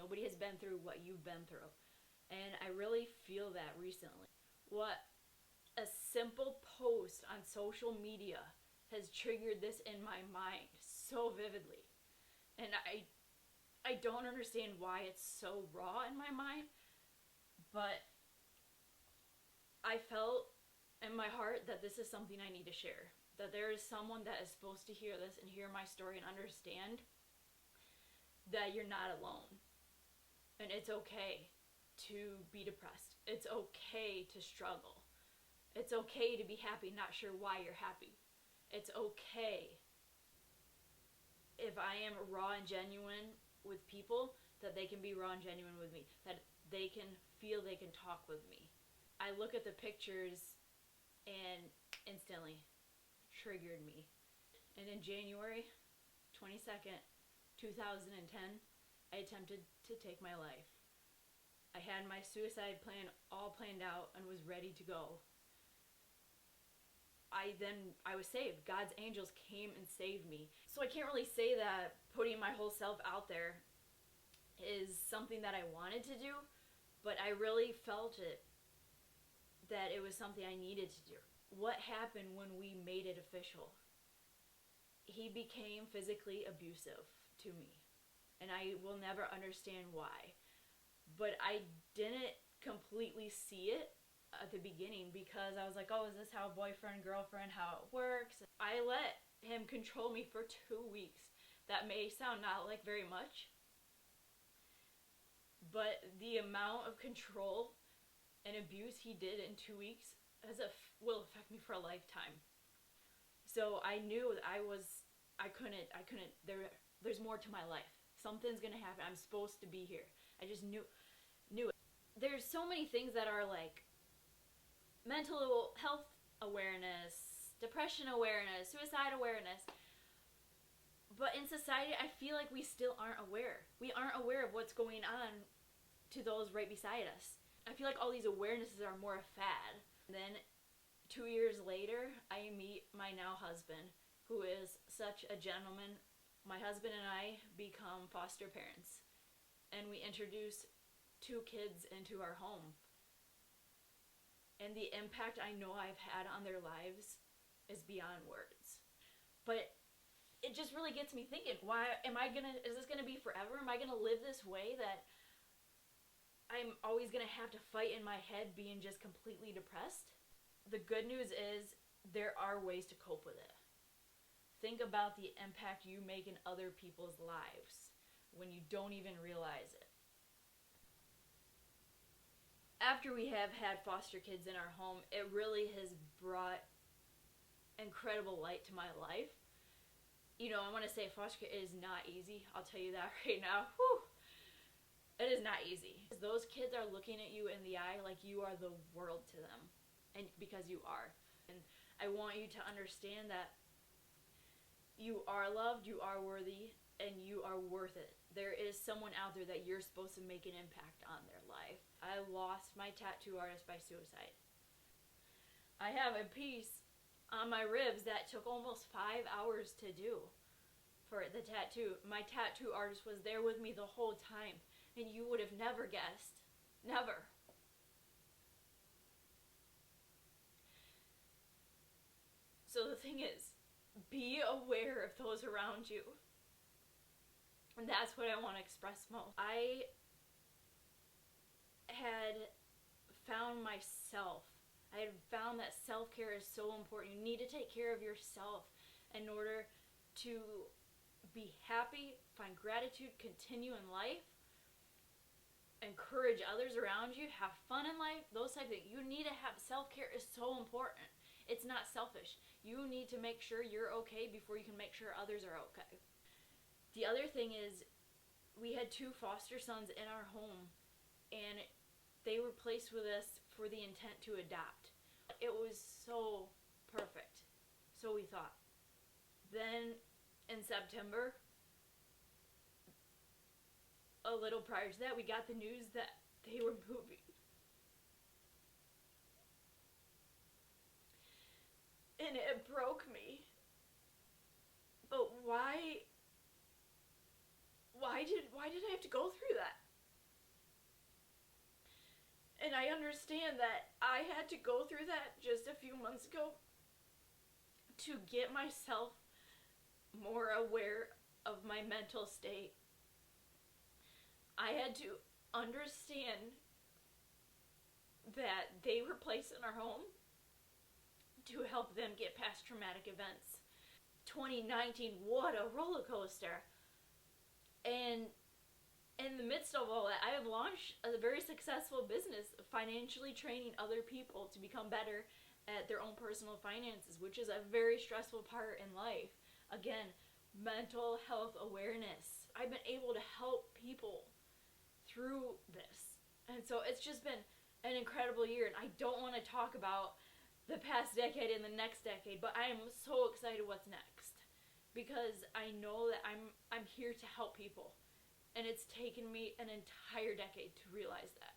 Nobody has been through what you've been through. And I really feel that recently. What a simple post on social media has triggered this in my mind so vividly. And I don't understand why it's so raw in my mind, but I felt in my heart that this is something I need to share. That there is someone that is supposed to hear this and hear my story and understand that you're not alone. And it's okay to be depressed. It's okay to struggle. It's okay to be happy, not sure why you're happy. It's okay if I am raw and genuine with people, that they can be raw and genuine with me, that they can feel they can talk with me. I look at the pictures and instantly triggered me. And in January 22nd, 2010, I attempted to take my life. I had my suicide plan all planned out and was ready to go. I was saved. God's angels came and saved me. So I can't really say that putting my whole self out there is something that I wanted to do, but I really felt it, that it was something I needed to do. What happened when we made it official? He became physically abusive to me, and I will never understand why. But I didn't completely see it at the beginning because I was like, oh, is this how boyfriend, girlfriend, how it works? I let him control me for 2 weeks. That may sound not like very much, but the amount of control and abuse he did in 2 weeks will affect me for a lifetime. So I knew that I couldn't, there's more to my life. Something's gonna happen. I'm supposed to be here. I just knew it. There's so many things that are like mental health awareness, depression awareness, suicide awareness. But in society, I feel like we still aren't aware. We aren't aware of what's going on to those right beside us. I feel like all these awarenesses are more a fad. And then 2 years later, I meet my now husband, who is such a gentleman. My husband and I become foster parents, and we introduce 2 kids into our home. And the impact I know I've had on their lives is beyond words. But it just really gets me thinking, is this gonna be forever? Am I gonna live this way, that I'm always gonna have to fight in my head being just completely depressed? The good news is there are ways to cope with it. Think about the impact you make in other people's lives when you don't even realize it. After we have had foster kids in our home, it really has brought incredible light to my life. You know, I want to say foster kid is not easy. I'll tell you that right now. Whew. It is not easy. Those kids are looking at you in the eye like you are the world to them, and because you are. And I want you to understand that you are loved, you are worthy, and you are worth it. There is someone out there that you're supposed to make an impact on their life. I lost my tattoo artist by suicide. I have a piece on my ribs that took almost 5 hours to do for the tattoo. My tattoo artist was there with me the whole time, and you would have never guessed. Never. So the thing is, be aware of those around you. And that's what I want to express most. I had found myself. I had found that self-care is so important. You need to take care of yourself in order to be happy, find gratitude, continue in life, encourage others around you, have fun in life, those types of things. You need to have self-care is so important. It's not selfish. You need to make sure you're okay before you can make sure others are okay. The other thing is, we had 2 foster sons in our home, and they were placed with us for the intent to adopt. It was so perfect. So we thought. Then in September, a little prior to that, we got the news that they were moving. And it broke me. But why did I have to go through that? And I understand that I had to go through that just a few months ago to get myself more aware of my mental state. I had to understand that they were placed in our home to help them get past traumatic events. 2019, what a roller coaster. And in the midst of all that, I have launched a very successful business financially training other people to become better at their own personal finances, which is a very stressful part in life. Again, mental health awareness. I've been able to help people through this. And so it's just been an incredible year, and I don't want to talk about the past decade and the next decade, but I am so excited what's next because I know that I'm here to help people, and it's taken me an entire decade to realize that.